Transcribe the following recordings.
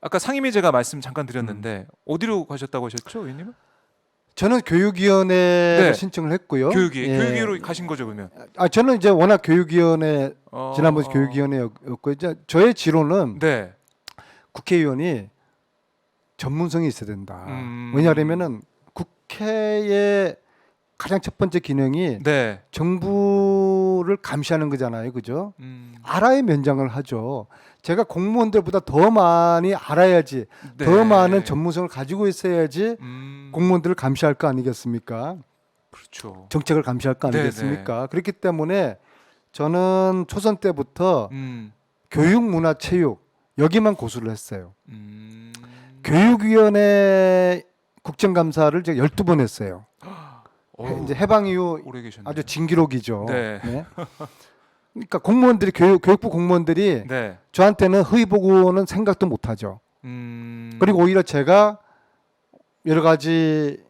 아까 상임위 제가 말씀 잠깐 드렸는데 어디로 가셨다고 하셨죠, 의원님은? 저는 교육위원회를 네. 신청을 했고요. 교육위로 가신 거죠, 그러면? 저는 이제 워낙 교육위원회 지난번 어. 교육위원회였고 이제 저의 지론은 네. 국회의원이 전문성이 있어야 된다. 음. 왜냐하면은 국회의 가장 첫 번째 기능이 네. 정부를 감시하는 거잖아요, 그죠? 음. 알아야 면장을 하죠. 제가 공무원들보다 더 많이 알아야지, 네. 더 많은 전문성을 가지고 있어야지 음. 공무원들을 감시할 거 아니겠습니까? 그렇죠. 정책을 감시할 거 네네. 아니겠습니까? 그렇기 때문에 저는 초선 때부터 음. 교육, 문화, 체육 여기만 고수를 했어요. 음. 교육위원회 국정감사를 제가 12번 했어요. 어우, 이제 해방 이후 오래 계셨네요. 아주 진기록이죠. 네. 그러니까 공무원들이 교육부 공무원들이 네. 저한테는 허위 보고는 생각도 못 하죠. 그리고 오히려 제가 여러 가지를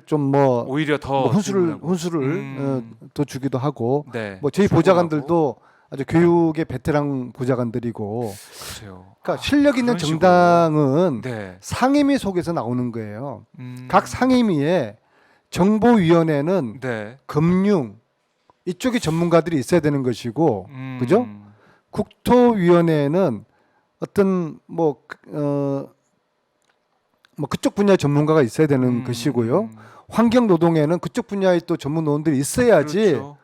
좀 뭐 오히려 더 훈수를 질문하고. 더 주기도 하고 네. 뭐 저희 수고하고. 보좌관들도 아주 교육의 베테랑 보좌관들이고 그렇죠. 그러니까 실력 있는 그런 식으로. 정당은 네. 상임위 속에서 나오는 거예요. 각 상임위에 정보위원회는 네. 금융 이쪽에 전문가들이 있어야 되는 것이고, 그죠? 음. 국토위원회는 어떤 뭐 그쪽 분야의 전문가가 있어야 되는 것이고요. 환경노동에는 그쪽 분야의 또 전문노원들이 있어야지 그렇죠.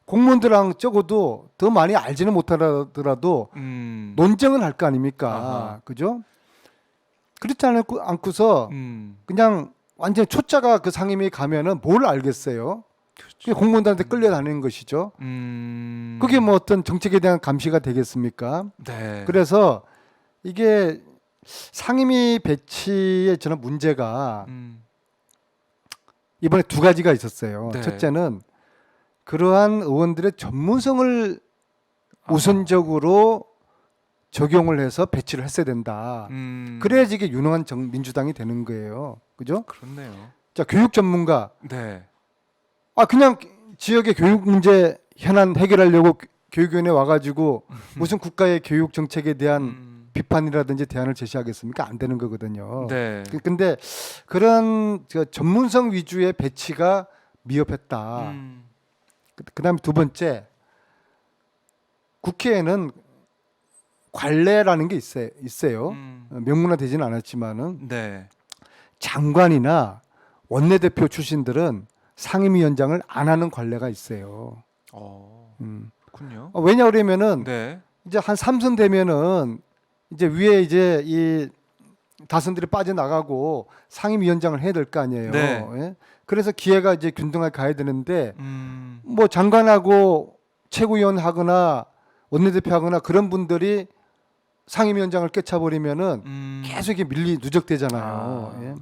공무원들랑 적어도 더 많이 알지는 못하더라도 논쟁은 할 거 아닙니까? 아하. 그죠? 그렇지 않고서 음. 그냥 완전 초짜가 그 상임위에 가면은 뭘 알겠어요? 그게 공무원들한테 끌려다니는 것이죠. 그게 뭐 어떤 정책에 대한 감시가 되겠습니까? 네. 그래서 이게 상임위 배치에 저는 문제가 이번에 두 가지가 있었어요. 네. 첫째는 그러한 의원들의 전문성을 우선적으로 적용을 해서 배치를 했어야 된다. 그래야지 이게 유능한 민주당이 되는 거예요. 그죠? 그렇네요. 자, 교육 전문가. 네. 그냥 지역의 교육 문제 현안 해결하려고 교육위원회 와가지고 무슨 국가의 교육 정책에 대한 비판이라든지 대안을 제시하겠습니까? 안 되는 거거든요. 네. 근데 그런 전문성 위주의 배치가 미흡했다. 그다음에 두 번째, 국회에는 관례라는 게 있어요. 명문화되지는 않았지만은 네. 장관이나 원내대표 출신들은 상임위원장을 안 하는 관례가 있어요. 그렇군요. 왜냐 그러면은 네. 이제 한 3선 되면은 이제 위에 이제 이 다선들이 빠져나가고 상임위원장을 해야 될 거 아니에요. 네. 예? 그래서 기회가 이제 균등하게 가야 되는데 뭐 장관하고 최고위원 하거나 원내대표 하거나 그런 분들이 상임위원장을 꿰차버리면은 계속 이게 누적되잖아요. 예?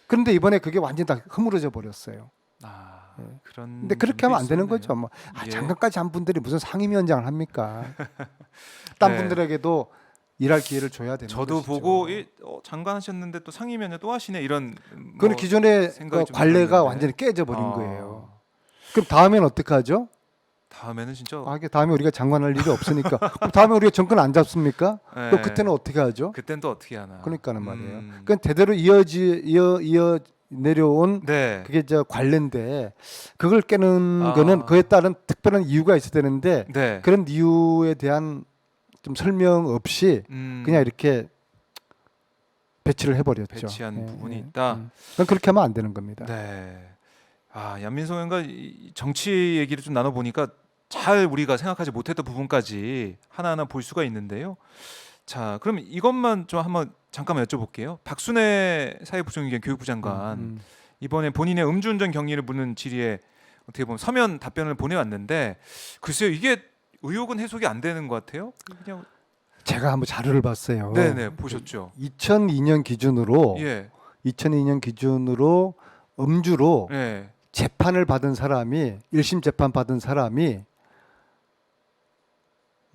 그런데 이번에 그게 완전히 다 흐물어져 버렸어요. 그런. 근데 그렇게 하면 안 되는 있었네요. 거죠. 예. 장관까지 한 분들이 무슨 상임위원장을 합니까? 딴 네. 분들에게도 일할 기회를 줘야 되는 저도 것이죠. 보고 장관 하셨는데 또 상임위원회 또 하시네 이런. 그건 기존의 생각이 좀 관례가 들었는데. 완전히 깨져버린 거예요. 그럼 다음엔 어떻게 하죠? 다음에는 진짜. 다음에 우리가 장관할 일이 없으니까. 그럼 다음에 우리가 정권 안 잡습니까? 네. 그럼 그때는 어떻게 하죠? 그땐 또 어떻게 하나. 그러니까는 말이에요. 그건 대대로 이어 내려온 네. 그게 관례인데 그걸 깨는 거는 그에 따른 특별한 이유가 있어야 되는데 네. 그런 이유에 대한 좀 설명 없이 그냥 이렇게 배치를 해버렸죠. 배치한 부분이 있다. 그건 그렇게 하면 안 되는 겁니다. 네. 양민석 의원과 이 정치 얘기를 좀 나눠 보니까 잘 우리가 생각하지 못했던 부분까지 하나하나 볼 수가 있는데요. 자, 그럼 이것만 좀 한번 잠깐만 여쭤볼게요. 박순애 사회부총리 겸 교육부 장관 이번에 본인의 음주운전 경위를 묻는 질의에 어떻게 보면 서면 답변을 보내왔는데 글쎄요, 이게 의혹은 해석이 안 되는 것 같아요. 그냥. 제가 한번 자료를 봤어요. 네네, 보셨죠. 2002년 기준으로 예. 2002년 기준으로 음주로 예. 재판을 받은 사람이 1심 재판 받은 사람이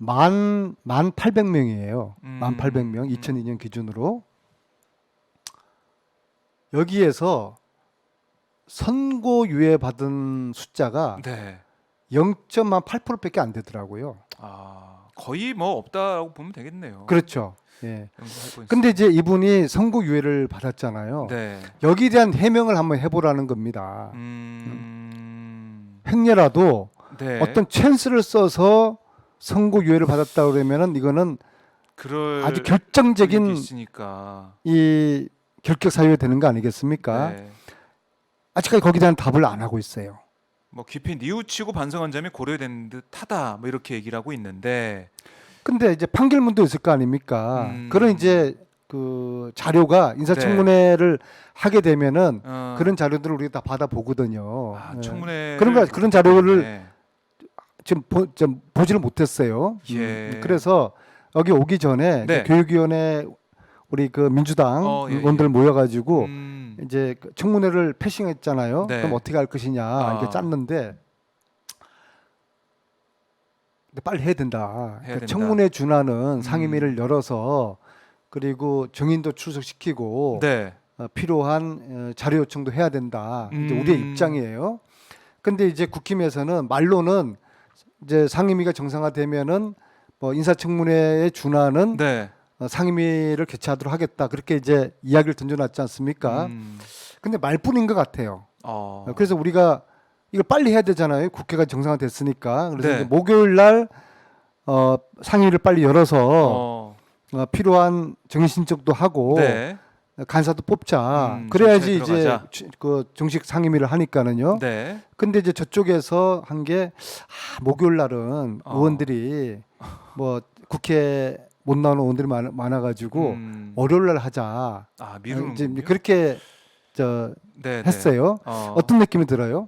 1800명이에요. 1800명 2002년 기준으로. 여기에서 선고유예 받은 숫자가 네. 0.8%밖에 안 되더라고요. 거의 뭐 없다라고 보면 되겠네요. 그렇죠. 예. 연구할 뻔 근데 이제 이분이 선고유예를 받았잖아요. 네. 여기에 대한 해명을 한번 해보라는 겁니다. 행여라도 네. 어떤 찬스를 써서 선고유예를 받았다 그러면은 이거는 그럴 아주 일이 결정적인 있으니까. 이 결격 사유가 되는 거 아니겠습니까? 네. 아직까지 거기에 대한 답을 안 하고 있어요. 뭐 깊이 뉘우치고 반성한 점이 고려된 듯하다. 뭐 이렇게 얘기를 하고 있는데. 근데 이제 판결문도 있을 거 아닙니까? 그런 이제 그 자료가 인사청문회를 하게 되면은 그런 자료들을 우리가 다 받아 보거든요. 아, 청문회 그런 자료를 지금 좀 보지를 못했어요. 예. 그래서 여기 오기 전에 네. 교육위원회 우리 그 민주당 예, 의원들 모여가지고 음, 이제 그 청문회를 패싱했잖아요. 네. 그럼 어떻게 할 것이냐 이렇게 아. 짰는데 근데 빨리 해야 된다. 해야 된다. 청문회 준하는 상임위를 열어서 그리고 정인도 출석시키고 네. 필요한 자료 요청도 해야 된다. 이제 음. 우리의 입장이에요. 근데 이제 국힘에서는 말로는 이제 상임위가 정상화되면은 뭐 인사청문회에 준하는 네. 상임위를 개최하도록 하겠다. 그렇게 이제 이야기를 던져놨지 않습니까? 근데 말뿐인 것 같아요. 그래서 우리가 이걸 빨리 해야 되잖아요. 국회가 정상화됐으니까. 그래서 네. 이제 목요일 날 상임위를 빨리 열어서 필요한 정인 신청도 하고 네. 간사도 뽑자. 절차에 그래야지 이제 들어가자. 그 정식 상임위를 하니까는요. 네. 근데 이제 저쪽에서 한 게 목요일 날은 어. 의원들이 뭐 국회 못 나오는 의원들이 많아가지고 월요일 날 하자. 아, 이제 미루는군요. 그렇게 네, 했어요. 어떤 느낌이 들어요?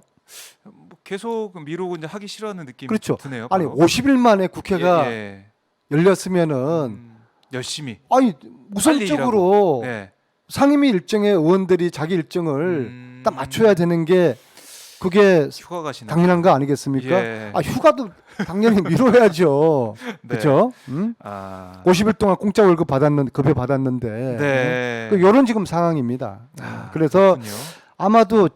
뭐 계속 미루고 이제 하기 싫어하는 느낌이 그렇죠. 드네요. 아니 바로. 50일 만에 국회가 예. 열렸으면은 열심히. 아니 빨리 우선적으로 네. 상임위 일정에 의원들이 자기 일정을 딱 맞춰야 되는 게 그게 휴가 가시나. 당연한 거 아니겠습니까? 예. 아 휴가도 당연히 미뤄야죠. 네. 그렇죠? 아. 50일 동안 공짜 월급 급여 받았는데 네. 이런 지금 상황입니다. 아, 그래서 그렇군요. 아마도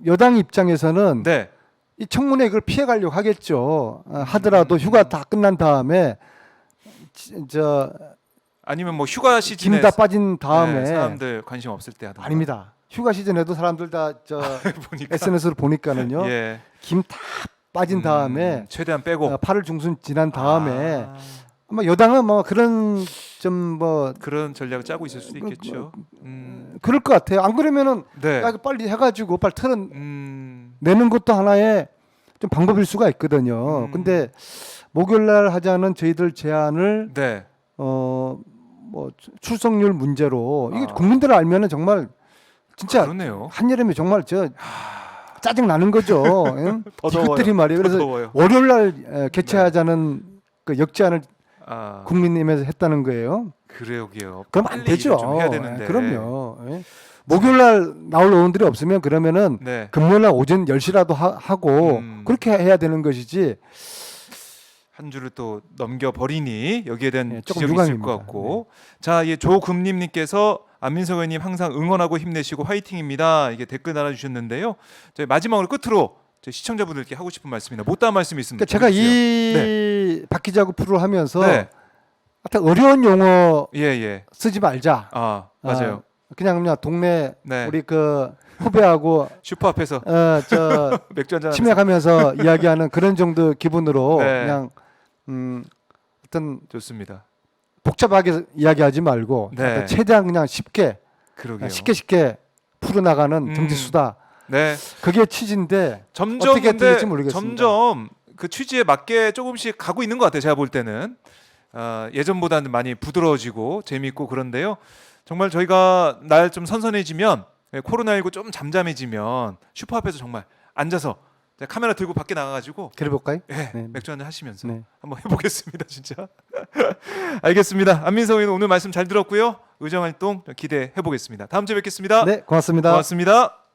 여당 입장에서는 네. 이 청문회 그걸 피해가려고 하겠죠. 하더라도 휴가 다 끝난 다음에 저 아니면 뭐 휴가 시즌에 김 다 빠진 다음에 네, 사람들 관심 없을 때 하던가. 아닙니다. 휴가 시즌에도 사람들 다 저 보니까 SNS를 보니까는요. 예. 김 다 빠진 다음에 최대한 빼고 8월 중순 지난 다음에 아, 아마 여당은 뭐 그런 좀 뭐 그런 전략을 짜고 있을 수도 그, 있겠죠. 그럴 것 같아요. 안 그러면은 네. 야, 이거 빨리 해가지고 빨리 음, 내는 것도 하나의 좀 방법일 수가 있거든요. 근데 목요일 날 하자는 저희들 제안을 네. 뭐 출석률 문제로 이게 아. 국민들 알면은 정말 진짜 그러네요. 한여름에 정말 저 짜증 나는 거죠. 응? 더 더워요. 이것들이 말이에요. 그래서 더워요. 월요일 날 개최하자는 그 역제안을 아, 국민님에서 했다는 거예요. 그러게요. 그럼 안 빨리 되죠. 일을 좀 해야 되는데. 그럼요. 예. 목요일 날 나올 의원들이 없으면 그러면은 네. 금요일 날 오전 10시라도 하고 그렇게 해야 되는 것이지. 한 줄을 또 넘겨 버리니 여기에 대한 네, 조금 지적이 있을 유감입니다. 것 같고. 자, 예, 조금님님께서 안민석 의원님 항상 응원하고 힘내시고 화이팅입니다. 이게 댓글 달아주셨는데요. 저희 마지막으로 끝으로 저희 시청자분들께 하고 싶은 말씀이나 못다한 말씀이 있으면 그러니까 제가 해주세요. 이 박 기자하고 프로를 하면서 네. 하여튼 어려운 용어 예, 예. 쓰지 말자. 아, 맞아요. 그냥 동네 네. 우리 그 후배하고 슈퍼 앞에서 저 맥주 한잔 치맥하면서 이야기하는 그런 정도 기분으로 네. 그냥 어떤 좋습니다. 복잡하게 이야기하지 말고 네. 하여튼 최대한 그냥 쉽게 그러게요. 쉽게 풀어나가는 정치 수다. 네. 그게 취지인데 점점 어떻게 근데 될지 모르겠습니다. 점점 그 취지에 맞게 조금씩 가고 있는 것 같아요. 제가 볼 때는 예전보다는 많이 부드러워지고 재미있고 그런데요. 정말 저희가 날 좀 선선해지면 코로나19 좀 잠잠해지면 슈퍼 앞에서 정말 앉아서 카메라 들고 밖에 나가가지고 그래 볼까요? 네, 네. 맥주 한잔 하시면서 네. 한번 해보겠습니다. 진짜. 알겠습니다. 안민석 의원 오늘 말씀 잘 들었고요. 의정활동 기대해 보겠습니다. 다음 주에 뵙겠습니다. 네, 고맙습니다. 고맙습니다.